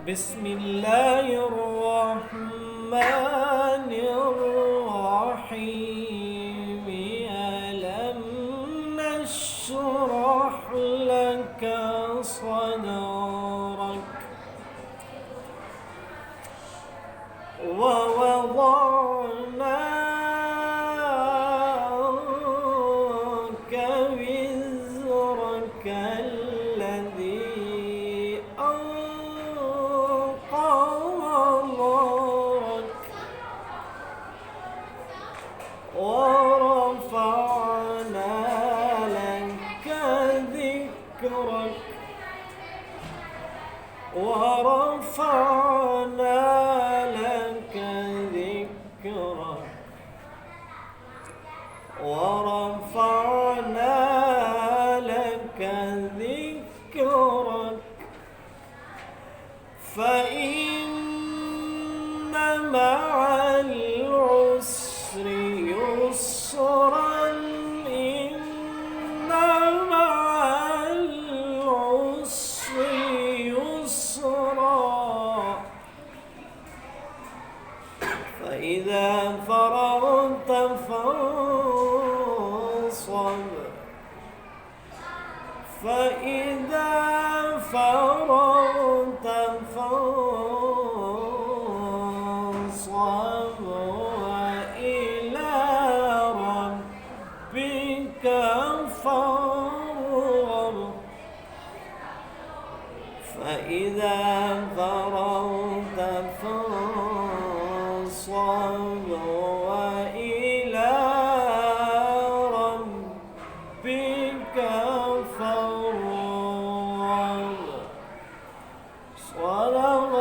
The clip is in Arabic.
بسم الله الرحمن الرحيم. ألم نشرح لك صدرك ووضعنا عنك وزرك الذي أنقض ظهرك ورفعنا لك ذكرك ورفعنا لك ذكرك ورفعنا لك ذكرك فإن مع العسر يسرا إن مع العسر يسرا فإذا فرغت فانصب فإذا فرغت فانصب وإلى ربك فارغب فإذا فرغت فانصب وإلى ربك فارغب. صدق